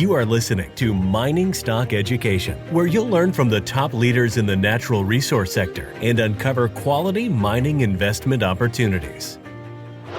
You are listening to Mining Stock Education, where you'll learn from the top leaders in the natural resource sector and uncover quality mining investment opportunities.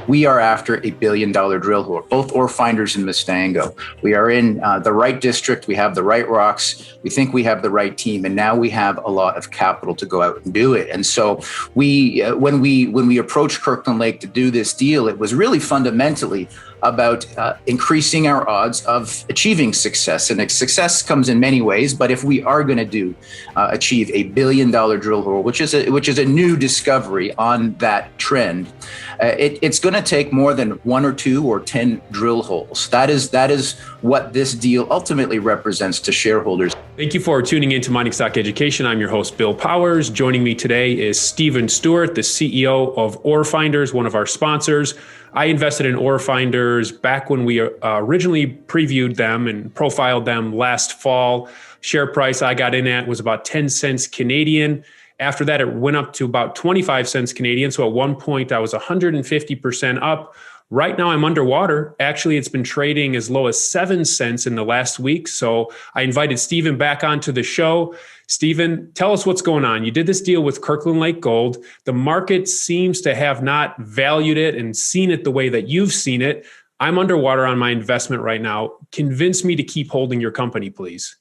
We are after $1 billion drill hole, both Orefinders and Mustango. We are in the right district. We have the right rocks. We think we have the right team, and now we have a lot of capital to go out and do it. And so when we approached Kirkland Lake to do this deal, it was really fundamentally about increasing our odds of achieving success. And success comes in many ways, but if we are going to achieve $1 billion drill hole, which is a new discovery on that trend, it's going to take more than 1 or 2 or 10 drill holes. That is what this deal ultimately represents to shareholders. Thank you for tuning in to Mining Stock Education. I'm your host, Bill Powers. Joining me today is Stephen Stewart, the CEO of Orefinders, one of our sponsors. I invested in Orefinders back when we originally previewed them and profiled them last fall. Share price I got in at was about 10 cents Canadian. After that, it went up to about 25 cents Canadian. So at one point, I was 150% up. Right now, I'm underwater. Actually, it's been trading as low as 7 cents in the last week. So I invited Stephen back onto the show. Stephen, tell us what's going on. You did this deal with Kirkland Lake Gold. The market seems to have not valued it and seen it the way that you've seen it. I'm underwater on my investment right now. Convince me to keep holding your company, please.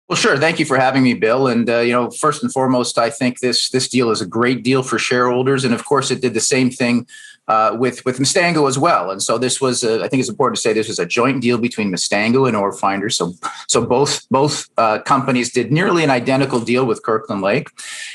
Well, sure. Thank you for having me, Bill. And, first and foremost, I think this deal is a great deal for shareholders. And of course, it did the same thing with Mustango as well. And so this was, I think it's important to say this was a joint deal between Mustango and Orefinders. So both companies did nearly an identical deal with Kirkland Lake.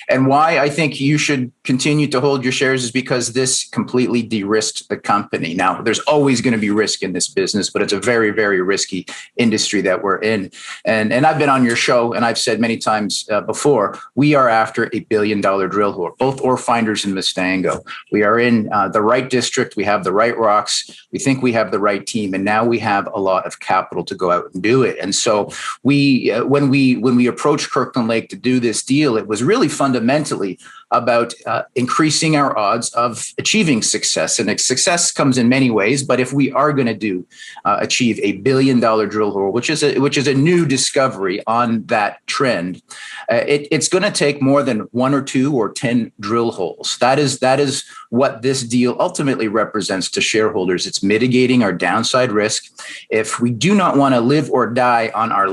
And why I think you should continue to hold your shares is because this completely de-risked the company. Now, there's always going to be risk in this business, but it's a very, very risky industry that we're in. And I've been on your show, and I've said many times before, we are after $1 billion drill hole, both Orefinders and Mustango. We are in the right district. We have the right rocks. We think we have the right team, and now we have a lot of capital to go out and do it. And so when we approached Kirkland Lake to do this deal, it was really fundamentally about increasing our odds of achieving success. And success comes in many ways, but if we are going to achieve $1 billion drill hole, which is a new discovery on that trend, it's going to take more than 1 or 2 or 10 drill holes. That is what this deal ultimately represents to shareholders. It's mitigating our downside risk. If we do not want to live or die on our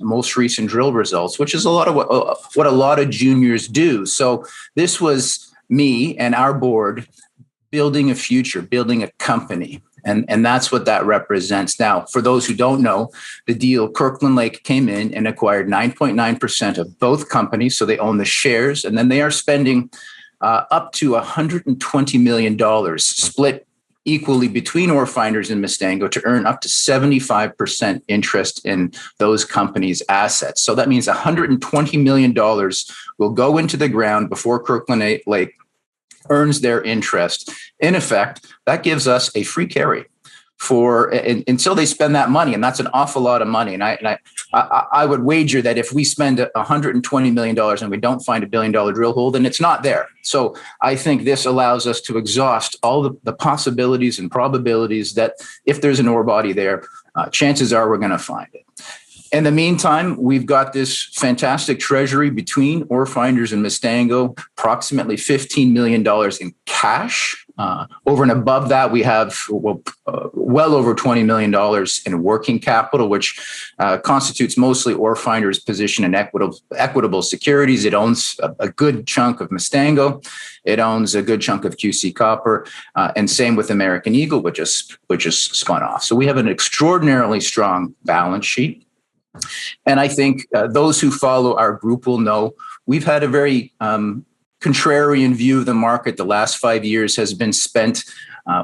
most recent drill results, which is a lot of what a lot of juniors do. So this was me and our board building a future, building a company. And that's what that represents. Now, for those who don't know, the deal, Kirkland Lake came in and acquired 9.9% of both companies. So they own the shares, and then they are spending up to $120 million split equally between Orefinders and Mustango to earn up to 75% interest in those companies' assets. So that means $120 million will go into the ground before Kirkland Lake earns their interest. In effect, that gives us a free carry until they spend that money, and that's an awful lot of money. And I would wager that if we spend $120 million and we don't find $1 billion drill hole, then it's not there. So I think this allows us to exhaust all the possibilities and probabilities that if there's an ore body there, chances are we're going to find it. In the meantime, we've got this fantastic treasury between Orefinders and Mustango, approximately $15 million in cash. Over and above that, we have well over $20 million in working capital, which constitutes mostly Orefinders' position in equitable securities. It owns a good chunk of Mustango. It owns a good chunk of QC Copper, and same with American Eagle, which is spun off. So we have an extraordinarily strong balance sheet. And I think those who follow our group will know we've had a very contrarian view of the market. The last 5 years has been spent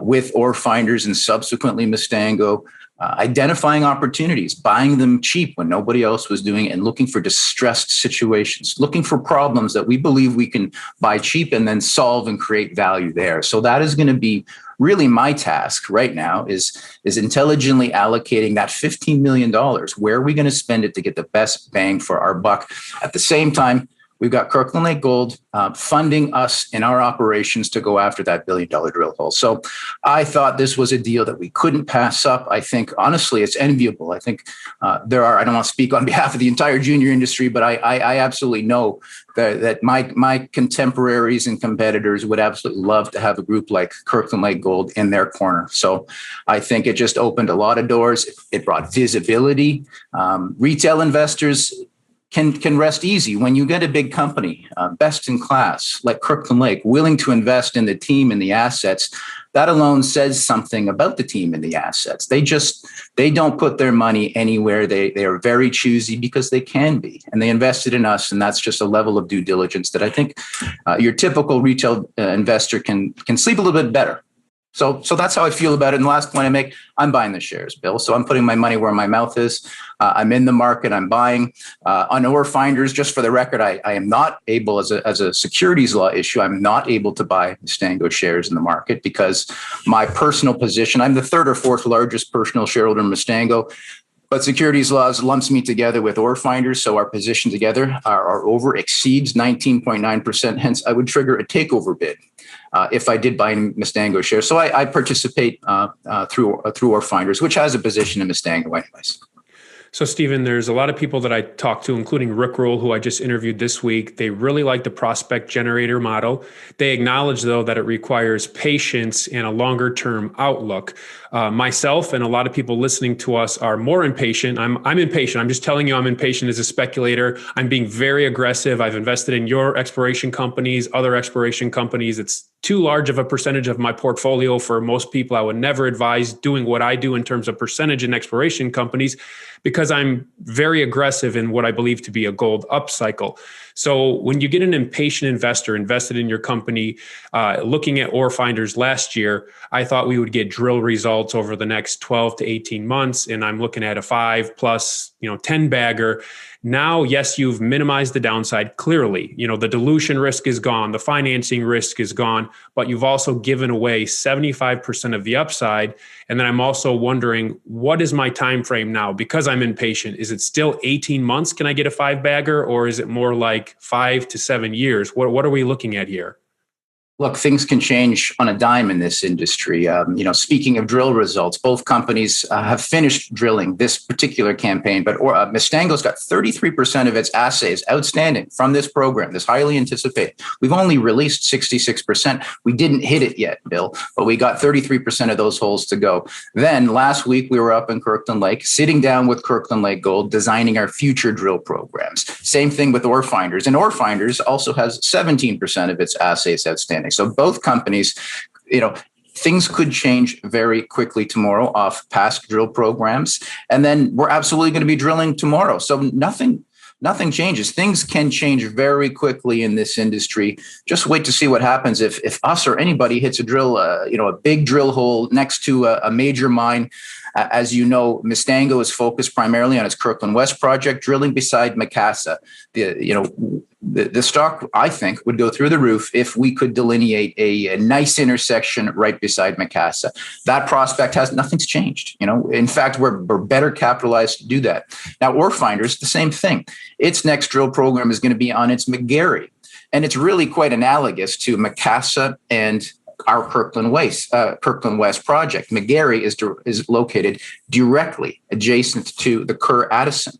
with Orefinders and subsequently Mustango, identifying opportunities, buying them cheap when nobody else was doing it, and looking for distressed situations, looking for problems that we believe we can buy cheap and then solve and create value there. So that is going to be really my task right now is intelligently allocating that $15 million. Where are we going to spend it to get the best bang for our buck? At the same time, we've got Kirkland Lake Gold funding us in our operations to go after that $1 billion drill hole. So I thought this was a deal that we couldn't pass up. I think, honestly, it's enviable. I think I don't want to speak on behalf of the entire junior industry, but I absolutely know that my contemporaries and competitors would absolutely love to have a group like Kirkland Lake Gold in their corner. So I think it just opened a lot of doors. It brought visibility. Retail investors can rest easy when you get a big company, best in class, like Kirkland Lake, willing to invest in the team and the assets. That alone says something about the team and the assets. They don't put their money anywhere. They are very choosy because they can be, and they invested in us. And that's just a level of due diligence that I think your typical retail investor can sleep a little bit better. So that's how I feel about it. And the last point I make, I'm buying the shares, Bill. So I'm putting my money where my mouth is. I'm in the market. I'm buying. On Orefinders, just for the record, I am not able, as a securities law issue, I'm not able to buy Mustango shares in the market because my personal position, I'm the third or fourth largest personal shareholder in Mustango. But securities laws lumps me together with Orefinders, so our position together exceeds 19.9%. Hence, I would trigger a takeover bid if I did buy Mustango shares. So I participate through Orefinders, which has a position in Mustango anyways. So, Stephen, there's a lot of people that I talked to, including Rick Rule, who I just interviewed this week. They really like the prospect generator model. They acknowledge, though, that it requires patience and a longer term outlook. Myself and a lot of people listening to us are more impatient. I'm impatient. I'm just telling you I'm impatient as a speculator. I'm being very aggressive. I've invested in your exploration companies, other exploration companies. It's too large of a percentage of my portfolio for most people. I would never advise doing what I do in terms of percentage in exploration companies because I'm very aggressive in what I believe to be a gold upcycle. So when you get an impatient investor invested in your company, looking at Orefinders last year, I thought we would get drill results over the next 12 to 18 months. And I'm looking at a 5+ 10 bagger. Now, yes, you've minimized the downside clearly. The dilution risk is gone, the financing risk is gone, but you've also given away 75% of the upside. And then I'm also wondering, what is my time frame now? Because I'm impatient, is it still 18 months? Can I get a 5-bagger, or is it more like 5 to 7 years? What are we looking at here? Look, things can change on a dime in this industry. Speaking of drill results, both companies have finished drilling this particular campaign, but Mustango's got 33% of its assays outstanding from this program, this highly anticipated. We've only released 66%. We didn't hit it yet, Bill, but we got 33% of those holes to go. Then last week, we were up in Kirkland Lake, sitting down with Kirkland Lake Gold, designing our future drill programs. Same thing with Orefinders. And Orefinders also has 17% of its assays outstanding. So both companies, things could change very quickly tomorrow off past drill programs. And then we're absolutely going to be drilling tomorrow. So nothing changes. Things can change very quickly in this industry. Just wait to see what happens if us or anybody hits a drill, a big drill hole next to a major mine. As you know, Mustango is focused primarily on its Kirkland West project, drilling beside Macassa. The stock, I think, would go through the roof if we could delineate a nice intersection right beside Macassa. That prospect nothing's changed. In fact, we're better capitalized to do that. Now, Orefinders, the same thing. Its next drill program is going to be on its McGarry, and it's really quite analogous to Macassa and our Kirkland West project. McGarry is located directly adjacent to the Kerr Addison.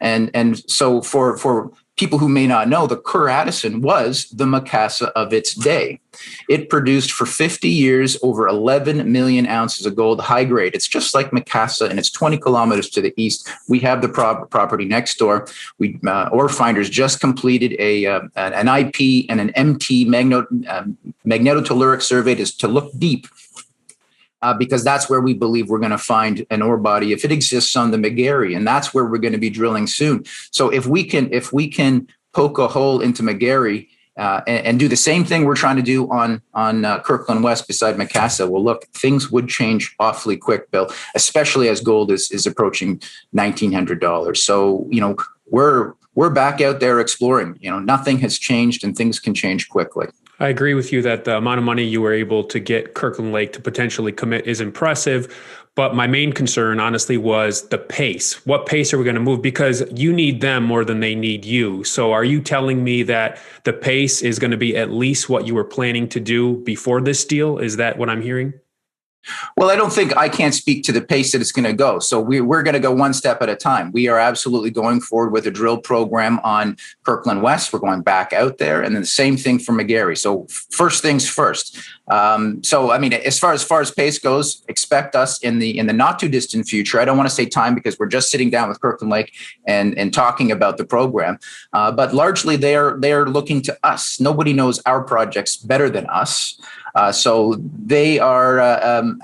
And so for people who may not know, the Kerr Addison was the Macassa of its day. It produced for 50 years over 11 million ounces of gold, high grade. It's just like Macassa, and it's 20 kilometers to the east. We have the property next door. Orefinders just completed an IP and an MT magnetotelluric survey to look deep. Because that's where we believe we're going to find an ore body if it exists on the McGarry, and that's where we're going to be drilling soon. So if we can poke a hole into McGarry and do the same thing we're trying to do on Kirkland West beside Macassa, well, look, things would change awfully quick, Bill, especially as gold is approaching $1,900. So we're back out there exploring. Nothing has changed, and things can change quickly. I agree with you that the amount of money you were able to get Kirkland Lake to potentially commit is impressive. But my main concern, honestly, was the pace. What pace are we going to move? Because you need them more than they need you. So are you telling me that the pace is going to be at least what you were planning to do before this deal? Is that what I'm hearing? Well, I can't speak to the pace that it's going to go. So we're going to go one step at a time. We are absolutely going forward with a drill program on Kirkland West. We're going back out there, and then the same thing for McGarry. So first things first. As far as pace goes, expect us in the not too distant future. I don't want to say time because we're just sitting down with Kirkland Lake and talking about the program. But largely they are looking to us. Nobody knows our projects better than us. So they are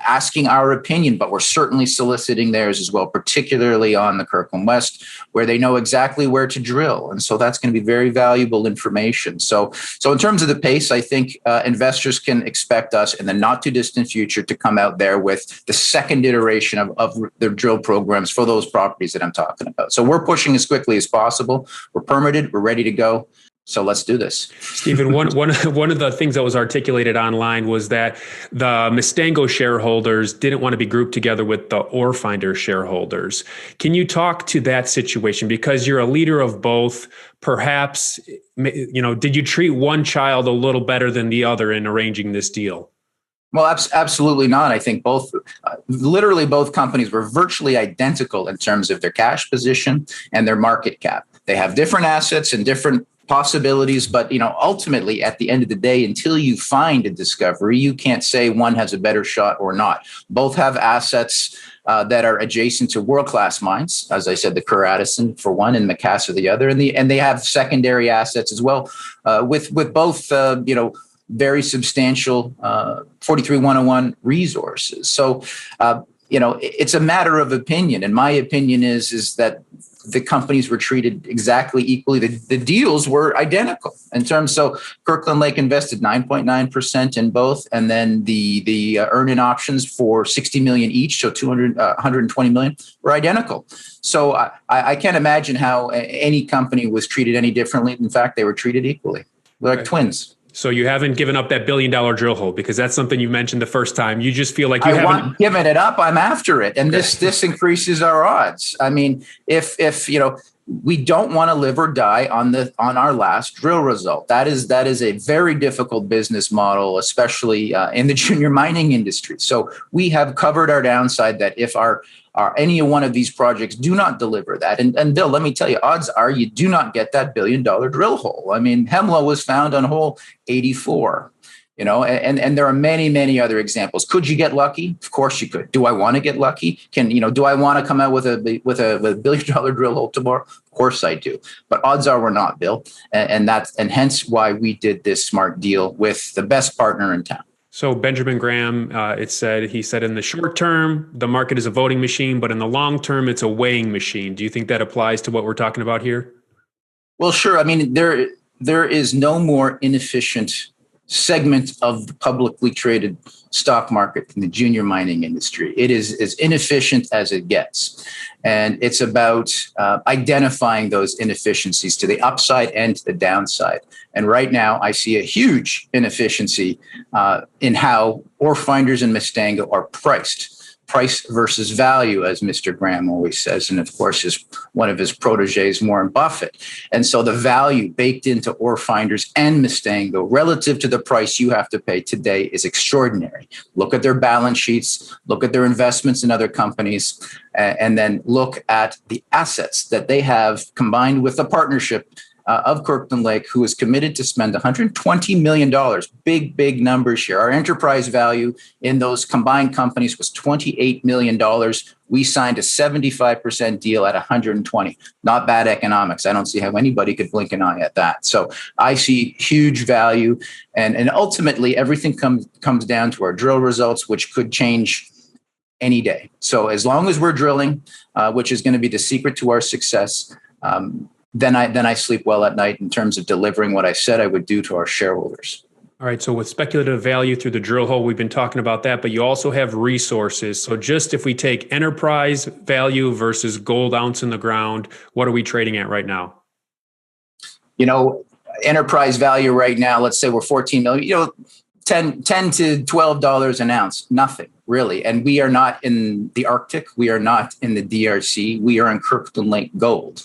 asking our opinion, but we're certainly soliciting theirs as well, particularly on the Kirkland West, where they know exactly where to drill. And so that's going to be very valuable information. So in terms of the pace, I think investors can expect us in the not too distant future to come out there with the second iteration of their drill programs for those properties that I'm talking about. So we're pushing as quickly as possible. We're permitted. We're ready to go. So let's do this. Stephen, one of the things that was articulated online was that the Mustango shareholders didn't want to be grouped together with the Orefinders shareholders. Can you talk to that situation? Because you're a leader of both. Perhaps, did you treat one child a little better than the other in arranging this deal? Well, absolutely not. I think literally both companies were virtually identical in terms of their cash position and their market cap. They have different assets and different possibilities, but ultimately at the end of the day, until you find a discovery, you can't say one has a better shot or not. Both have assets that are adjacent to world-class mines, as I said, the Kerr Addison for one and Macassa the other, and they have secondary assets as well, with both very substantial 43-101 resources. So it's a matter of opinion, and my opinion is that the companies were treated exactly equally. The deals were identical in terms. So Kirkland Lake invested 9.9% in both, and then the earn-in options for $60 million each, so $120 million, were identical. So I can't imagine how any company was treated any differently. In fact, they were treated equally. They're like twins. So you haven't given up that $1 billion drill hole, because that's something you mentioned the first time. You just feel like I haven't given it up. I'm after it, and okay. This increases our odds. I mean, if we don't want to live or die on our last drill result. That is a very difficult business model, especially in the junior mining industry. So we have covered our downside that if any one of these projects do not deliver that. And Bill, let me tell you, odds are you do not get that $1 billion drill hole. I mean, Hemlo was found on hole 84, and there are many, many other examples. Could you get lucky? Of course you could. Do I want to get lucky? Do I want to come out with a $1 billion drill hole tomorrow? Of course I do. But odds are we're not, Bill. And hence why we did this smart deal with the best partner in town. So Benjamin Graham, he said in the short term, the market is a voting machine, but in the long term, it's a weighing machine. Do you think that applies to what we're talking about here? Well, sure. I mean, there is no more inefficient segment of the publicly traded stock market in the junior mining industry. It is as inefficient as it gets. And it's about identifying those inefficiencies to the upside and to the downside. And right now, I see a huge inefficiency in how Orefinders and Mustango are priced. Price versus value, as Mr. Graham always says, and of course, one of his proteges, Warren Buffett. And so the value baked into Orefinders and Mustango relative to the price you have to pay today is extraordinary. Look at their balance sheets, look at their investments in other companies, and then look at the assets that they have combined with the partnership of Kirkland Lake, who is committed to spend $120 million. Big numbers here. Our enterprise value in those combined companies was $28 million. We signed a 75% deal at 120. Not bad economics. I don't see how anybody could blink an eye at that. So I see huge value. And ultimately, everything comes down to our drill results, which could change any day. So as long as we're drilling, which is going to be the secret to our success, then I sleep well at night in terms of delivering what I said I would do to our shareholders. All right. So with speculative value through the drill hole, we've been talking about that, but you also have resources. So just if we take enterprise value versus gold ounce in the ground, what are we trading at right now? Enterprise value right now, let's say we're 14 million, $10 to $12 an ounce, nothing. really. And we are not in the Arctic. We are not in the DRC. We are in Kirkland Lake Gold.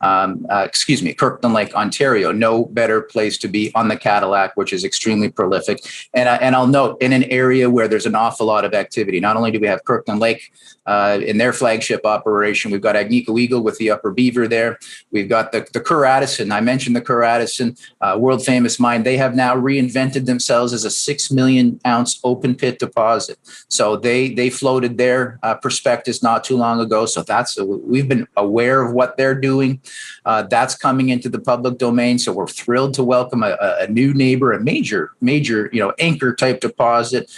Kirkland Lake, Ontario. No better place to be on the Cadillac, which is extremely prolific. And I'll note, in an area where there's an awful lot of activity. Not only do we have Kirkland Lake in their flagship operation, we've got Agnico Eagle with the Upper Beaver there. We've got the Kerr Addison. I mentioned the Kerr Addison, world famous mine. They have now reinvented themselves as a 6 million ounce open pit deposit. So they floated their prospectus not too long ago. So we've been aware of what they're doing. That's coming into the public domain. So we're thrilled to welcome a new neighbor, a major anchor type deposit.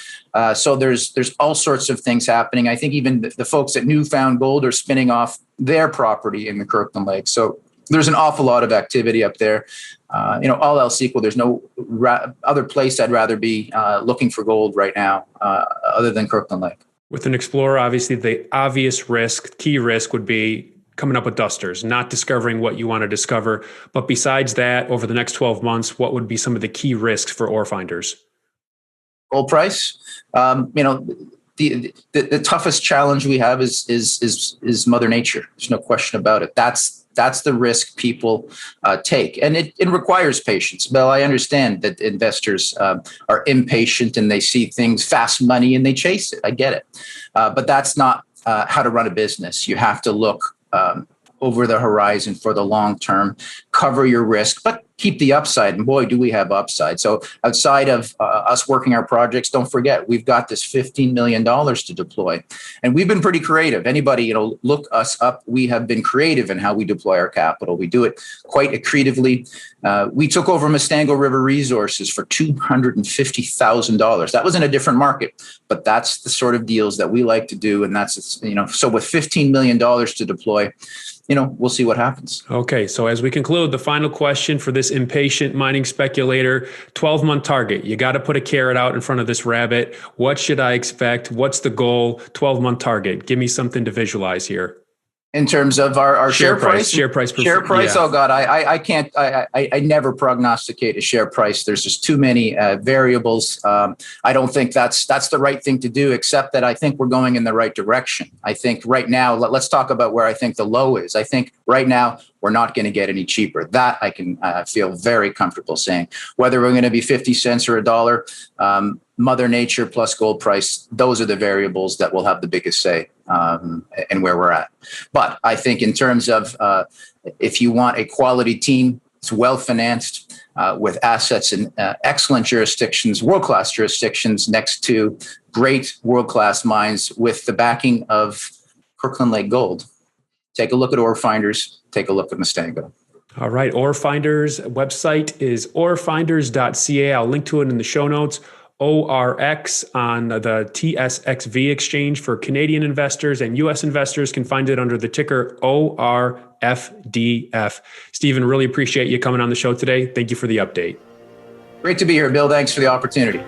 So there's all sorts of things happening. I think even the folks at Newfound Gold are spinning off their property in the Kirkland Lake. So there's an awful lot of activity up there. All else equal, there's no other place I'd rather be looking for gold right now other than Kirkland Lake. With an explorer, obviously the obvious key risk would be coming up with dusters, not discovering what you want to discover. But besides that, over the next 12 months, what would be some of the key risks for Orefinders? Gold price. The toughest challenge we have is Mother Nature. There's no question about it. That's the risk people take, and it requires patience. Bill, I understand that investors are impatient and they see things, fast money, and they chase it. I get it, but that's not how to run a business. You have to look over the horizon for the long term, cover your risk, but keep the upside. And boy, do we have upside. So outside of us working our projects, don't forget, we've got this $15 million to deploy. And we've been pretty creative. Anybody, look us up. We have been creative in how we deploy our capital. We do it quite accretively. We took over Mustango River Resources for $250,000. That was in a different market, but that's the sort of deals that we like to do. And that's, so with $15 million to deploy, we'll see what happens. Okay. So as we conclude, the final question for this impatient mining speculator, 12-month target. You got to put a carrot out in front of this rabbit. What should I expect? What's the goal? 12-month target. Give me something to visualize here. In terms of our share price? Share price. Yeah. Oh God, I can't, I never prognosticate a share price. There's just too many variables. I don't think that's the right thing to do, except that I think we're going in the right direction. I think right now, let's talk about where I think the low is. I think right now, we're not going to get any cheaper. That I can feel very comfortable saying. Whether we're going to be 50 cents or $1, Mother Nature plus gold price, those are the variables that will have the biggest say in where we're at. But I think in terms of if you want a quality team, it's well-financed with assets in excellent jurisdictions, world-class jurisdictions next to great world-class mines with the backing of Kirkland Lake Gold. Take a look at Orefinders. Take a look at Mustango. All right. Orefinders website is orefinders.ca. I'll link to it in the show notes. ORX on the TSXV exchange for Canadian investors, and U.S. investors can find it under the ticker ORFDF. Stephen, really appreciate you coming on the show today. Thank you for the update. Great to be here, Bill. Thanks for the opportunity.